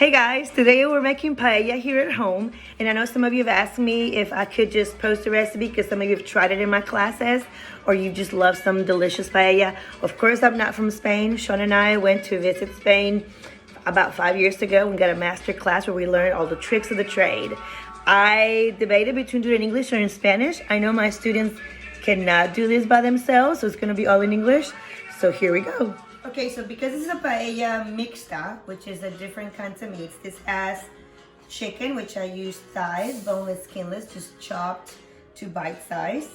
Hey guys, today we're making paella here at home, and I know some of you have asked me if I could just post a recipe because some of you have tried it in my classes or you just love some delicious paella. Of course, I'm not from Spain. Sean and I went to visit Spain about 5 years ago and got a master class where we learned all the tricks of the trade. I debated between doing it in English or in Spanish. I know my students cannot do this by themselves, so it's going to be all in English. So here we go. Okay, so because this is a paella mixta, which is a different kinds of meats, this has chicken, which I use thighs, boneless, skinless, just chopped to bite size.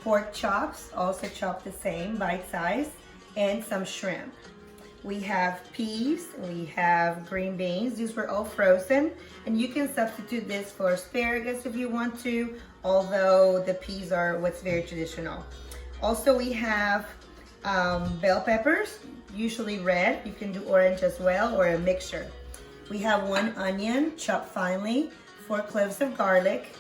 Pork chops, also chopped the same, bite size, and some shrimp. We have peas, we have green beans. These were all frozen, and you can substitute this for asparagus if you want to, although the peas are what's very traditional. Also, we have bell peppers, usually red. You can do orange as well, or a mixture. We have 1 onion chopped finely, 4 cloves of garlic,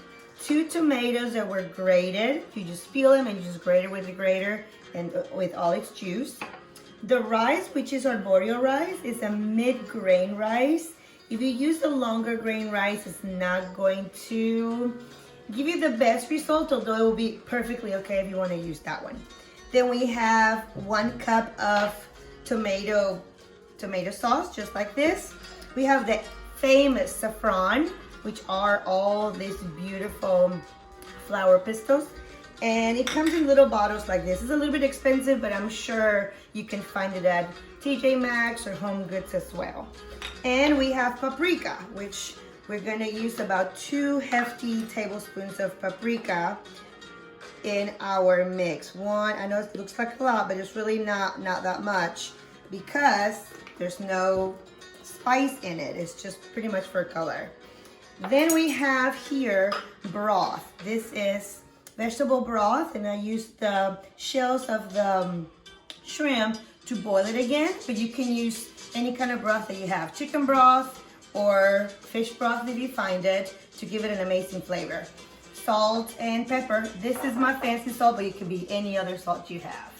2 tomatoes that were grated. You just peel them and you just grate it with the grater and with all its juice. The rice, which is arborio rice, is a mid-grain rice. If you use the longer grain rice, it's not going to give you the best result, although it will be perfectly okay if you want to use that one. Then we have 1 cup of tomato sauce, just like this. We have the famous saffron, which are all these beautiful flower pistils. And it comes in little bottles like this. It's a little bit expensive, but I'm sure you can find it at TJ Maxx or Home Goods as well. And we have paprika, which we're gonna use about 2 hefty tablespoons of paprika in our mix. I know it looks like a lot, but it's really not that much because there's no spice in it. It's just pretty much for color. Then we have here broth. This is vegetable broth, and I used the shells of the shrimp to boil it again, but you can use any kind of broth that you have. Chicken broth or fish broth if you find it, to give it an amazing flavor. Salt and pepper. This is my fancy salt, but it can be any other salt you have.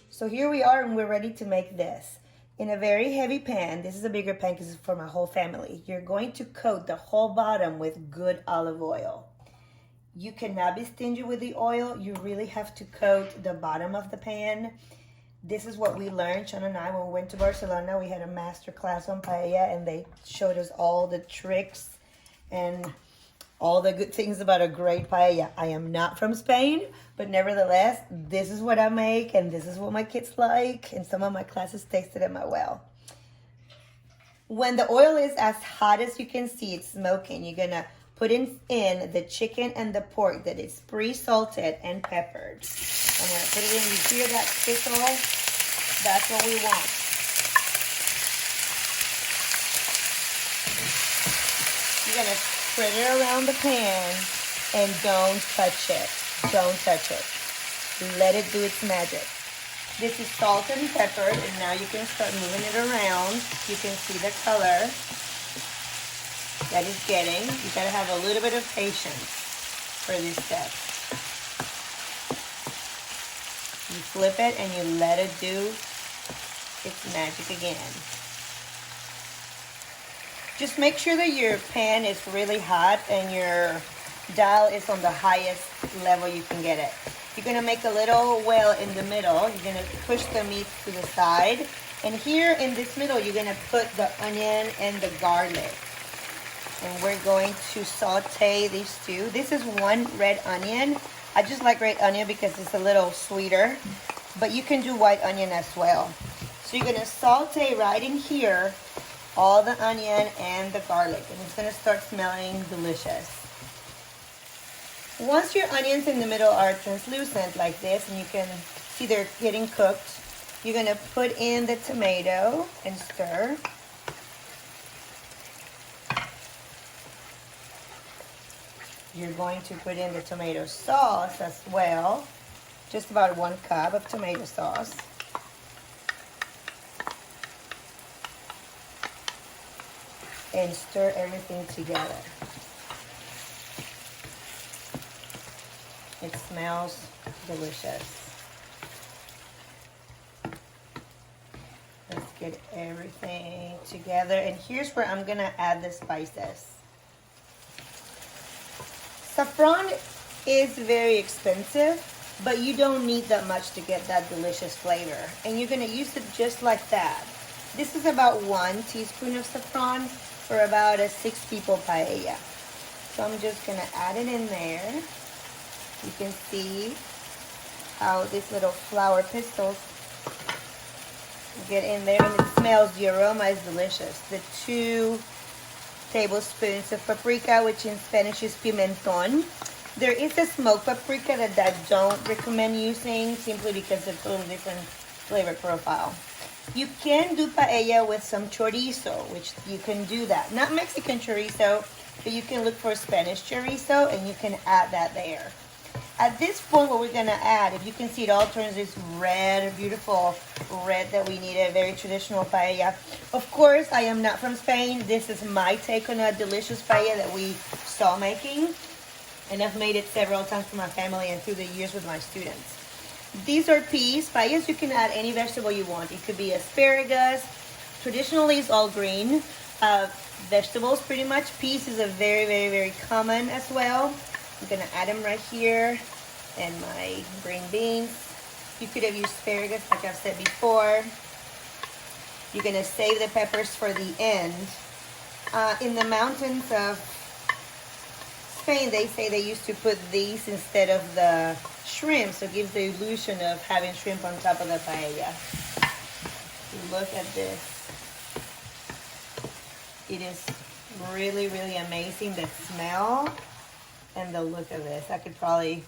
So here we are, and we're ready to make this. In a very heavy pan, this is a bigger pan because it's for my whole family. You're going to coat the whole bottom with good olive oil. You cannot be stingy with the oil. You really have to coat the bottom of the pan. This is what we learned, Sean and I, when we went to Barcelona. We had a master class on paella, and they showed us all the tricks and all the good things about a great paella. I am not from Spain, but nevertheless, this is what I make, and this is what my kids like, and some of my classes tasted at my well. When the oil is as hot as you can see, it's smoking, you're gonna put in the chicken and the pork that is pre-salted and peppered. I'm gonna put it in. You hear that sizzle? That's what we want. You're gonna spread it around the pan and don't touch it. Don't touch it. Let it do its magic. This is salted and peppered, and now you can start moving it around. You can see the color that it's getting. You gotta have a little bit of patience for this step. You flip it and you let it do its magic again. Just make sure that your pan is really hot and your dial is on the highest level you can get it. You're gonna make a little well in the middle. You're gonna push the meat to the side. And here in this middle, you're gonna put the onion and the garlic. And we're going to saute these two. This is 1 red onion. I just like red onion because it's a little sweeter, but you can do white onion as well. So you're gonna saute right in here all the onion and the garlic, and it's gonna start smelling delicious. Once your onions in the middle are translucent like this, and you can see they're getting cooked, you're gonna put in the tomato and stir. You're going to put in the tomato sauce as well, just about 1 cup of tomato sauce. And stir everything together. It smells delicious. Let's get everything together. And here's where I'm gonna add the spices. Saffron is very expensive, but you don't need that much to get that delicious flavor. And you're gonna use it just like that. This is about 1 teaspoon of saffron for about a 6 people paella. So I'm just gonna add it in there. You can see how these little flower pistils get in there, and it smells, the aroma is delicious. The 2 tablespoons of paprika, which in Spanish is pimentón. There is a smoked paprika that I don't recommend using simply because it's a little different flavor profile. You can do paella with some chorizo, which you can do that. Not Mexican chorizo, but you can look for Spanish chorizo and you can add that there. At this point, what we're gonna add, if you can see, it all turns this red, beautiful red that we need, a very traditional paella. Of course, I am not from Spain. This is my take on a delicious paella that we saw making. And I've made it several times for my family and through the years with my students. These are peas. Paellas, you can add any vegetable you want. It could be asparagus. Traditionally, it's all green vegetables, pretty much. Peas is a very, very, very common as well. I'm gonna add them right here, and my green beans. You could have used asparagus, like I've said before. You're gonna save the peppers for the end. In the mountains of Spain, they say they used to put these instead of the shrimp, so it gives the illusion of having shrimp on top of the paella. Look at this. It is really, really amazing, the smell and the look of this. I could probably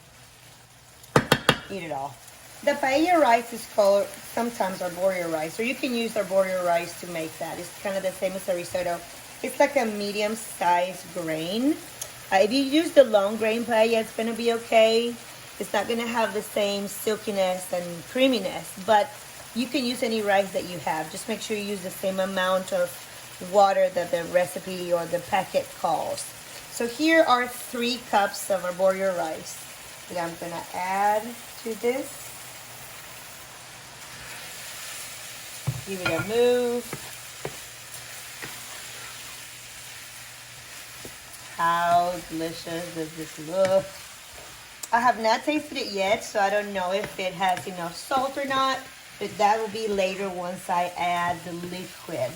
eat it all. The paella rice is called sometimes arborio rice, or you can use arborio rice to make that. It's kind of the same as a risotto. It's like a medium-sized grain. If you use the long grain paella, it's gonna be okay. It's not gonna have the same silkiness and creaminess, but you can use any rice that you have. Just make sure you use the same amount of water that the recipe or the packet calls. So here are 3 cups of arborio rice that I'm gonna add to this. Give it a move. How delicious does this look? I have not tasted it yet, so I don't know if it has enough salt or not, but that will be later once I add the liquid.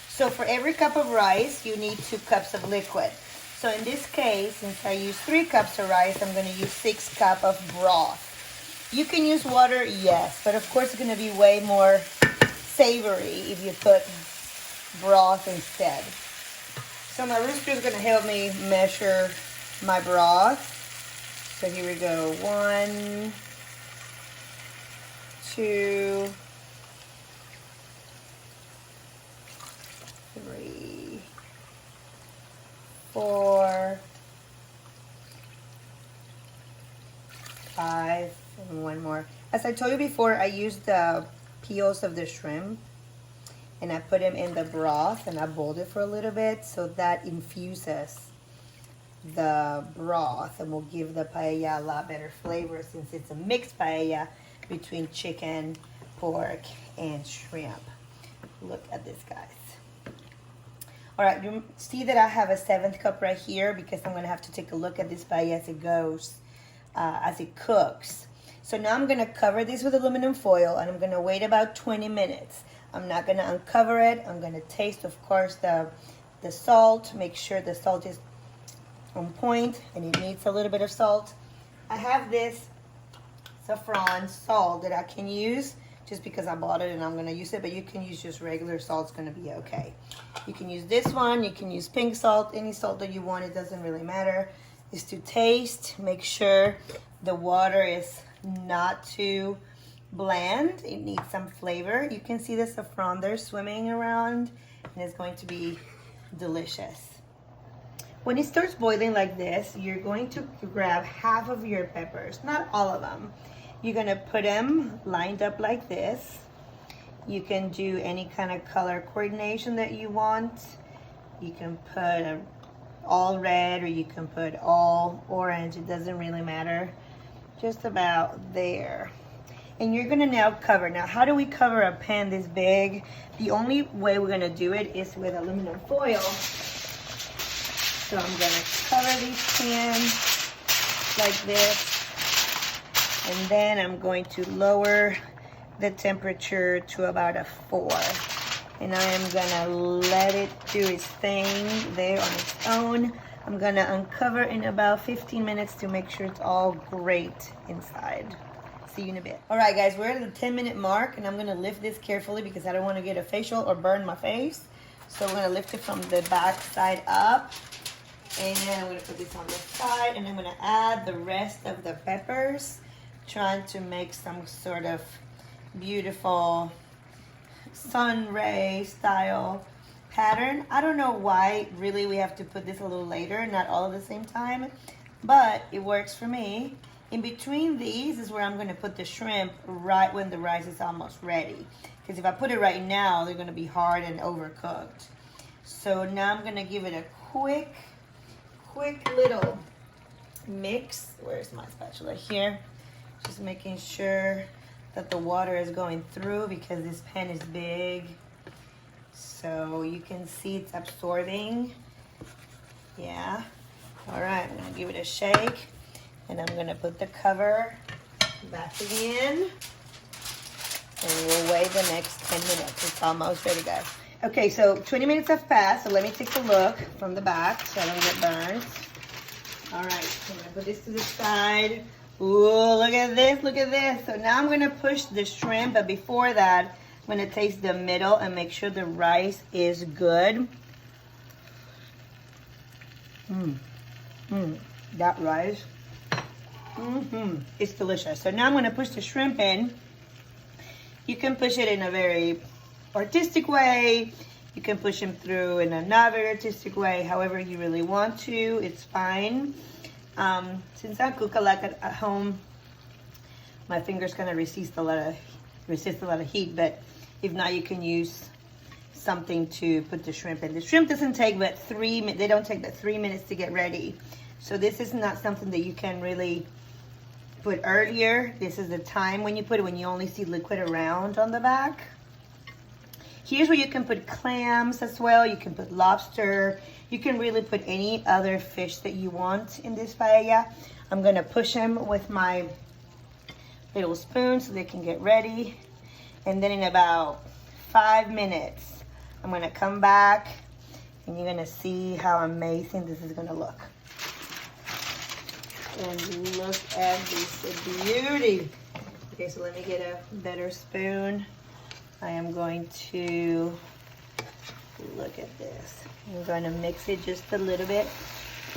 So for every cup of rice, you need 2 cups of liquid. So in this case, since I use 3 cups of rice, I'm gonna use 6 cups of broth. You can use water, yes, but of course it's gonna be way more savory if you put broth instead. So my rooster is gonna help me measure my broth. So here we go, 1, 2, 3, 4, 5, and 1 more. As I told you before, I used the peels of the shrimp and I put them in the broth and I boiled it for a little bit, so that infuses the broth and will give the paella a lot better flavor, since it's a mixed paella between chicken, pork, and shrimp. Look at this, guys. All right, you see that I have a 7th cup right here because I'm gonna have to take a look at this paella as it goes, as it cooks. So now I'm gonna cover this with aluminum foil and I'm gonna wait about 20 minutes. I'm not gonna uncover it. I'm gonna taste, of course, the salt, make sure the salt is on point and it needs a little bit of salt. I have this saffron salt that I can use just because I bought it and I'm gonna use it, but you can use just regular salt, it's gonna be okay. You can use this one, you can use pink salt, any salt that you want, it doesn't really matter. Is to taste, make sure the water is not too bland, it needs some flavor. You can see the saffron there swimming around and it's going to be delicious. When it starts boiling like this, you're going to grab half of your peppers, not all of them. You're gonna put them lined up like this. You can do any kind of color coordination that you want. You can put all red or you can put all orange, it doesn't really matter. Just about there. And you're gonna now cover. Now, how do we cover a pan this big? The only way we're gonna do it is with aluminum foil. So I'm gonna cover these pans like this. And then I'm going to lower the temperature to about a 4. And I am gonna let it do its thing there on its own. I'm gonna uncover in about 15 minutes to make sure it's all great inside. See you in a bit. All right, guys, we're at the 10-minute mark, and I'm gonna lift this carefully because I don't wanna get a facial or burn my face. So we're gonna lift it from the back side up. And I'm gonna put this on the side, and I'm gonna add the rest of the peppers, trying to make some sort of beautiful sun ray style pattern. I don't know why really we have to put this a little later, not all at the same time, but it works for me. In between these is where I'm going to put the shrimp right when the rice is almost ready, because if I put it right now, they're going to be hard and overcooked. So now I'm going to give it a quick little mix. Where's my spatula? Here. Just making sure that the water is going through because this pan is big. So you can see it's absorbing. Yeah. All right, I'm gonna give it a shake, and I'm gonna put the cover back again, and we'll wait the next 10 minutes. It's almost ready, guys. Okay, so 20 minutes have passed, so let me take a look from the back so I don't get burned. All right, so I'm gonna put this to the side. Ooh, look at this, look at this. So now I'm gonna push the shrimp, but before that, I'm gonna taste the middle and make sure the rice is good. That rice, it's delicious. So now I'm gonna push the shrimp in. You can push it in a very artistic way. You can push them through in a not very artistic way, however you really want to, it's fine. Since I cook a lot at home, my fingers kind of resist a lot of heat, but if not, you can use something to put the shrimp in. The shrimp doesn't take but 3 minutes. They don't take but 3 minutes to get ready. So this is not something that you can really put earlier. This is the time when you put it, when you only see liquid around on the back. Here's where you can put clams as well. You can put lobster. You can really put any other fish that you want in this paella. I'm gonna push them with my little spoon so they can get ready. And then in about 5 minutes, I'm gonna come back and you're gonna see how amazing this is gonna look. And look at this beauty. Okay, so let me get a better spoon. I am going to, look at this. I'm going to mix it just a little bit.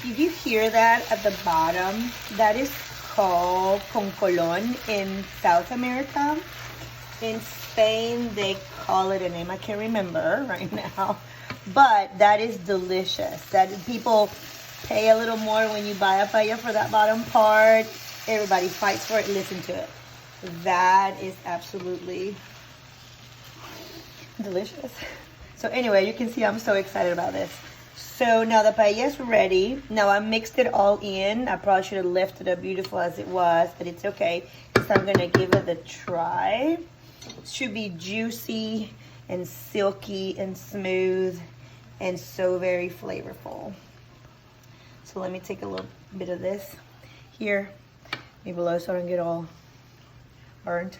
Did you hear that at the bottom? That is called concolon in South America. In Spain, they call it a name I can't remember right now. But that is delicious. That people pay a little more when you buy a paella for that bottom part. Everybody fights for it. Listen to it. That is absolutely delicious. So anyway, you can see I'm so excited about this. So now the paella is ready. Now I mixed it all in. I probably should have left it as beautiful as it was, but it's okay. So I'm gonna give it a try. It should be juicy and silky and smooth and so very flavorful. So let me take a little bit of this here, maybe below so I don't get all burnt.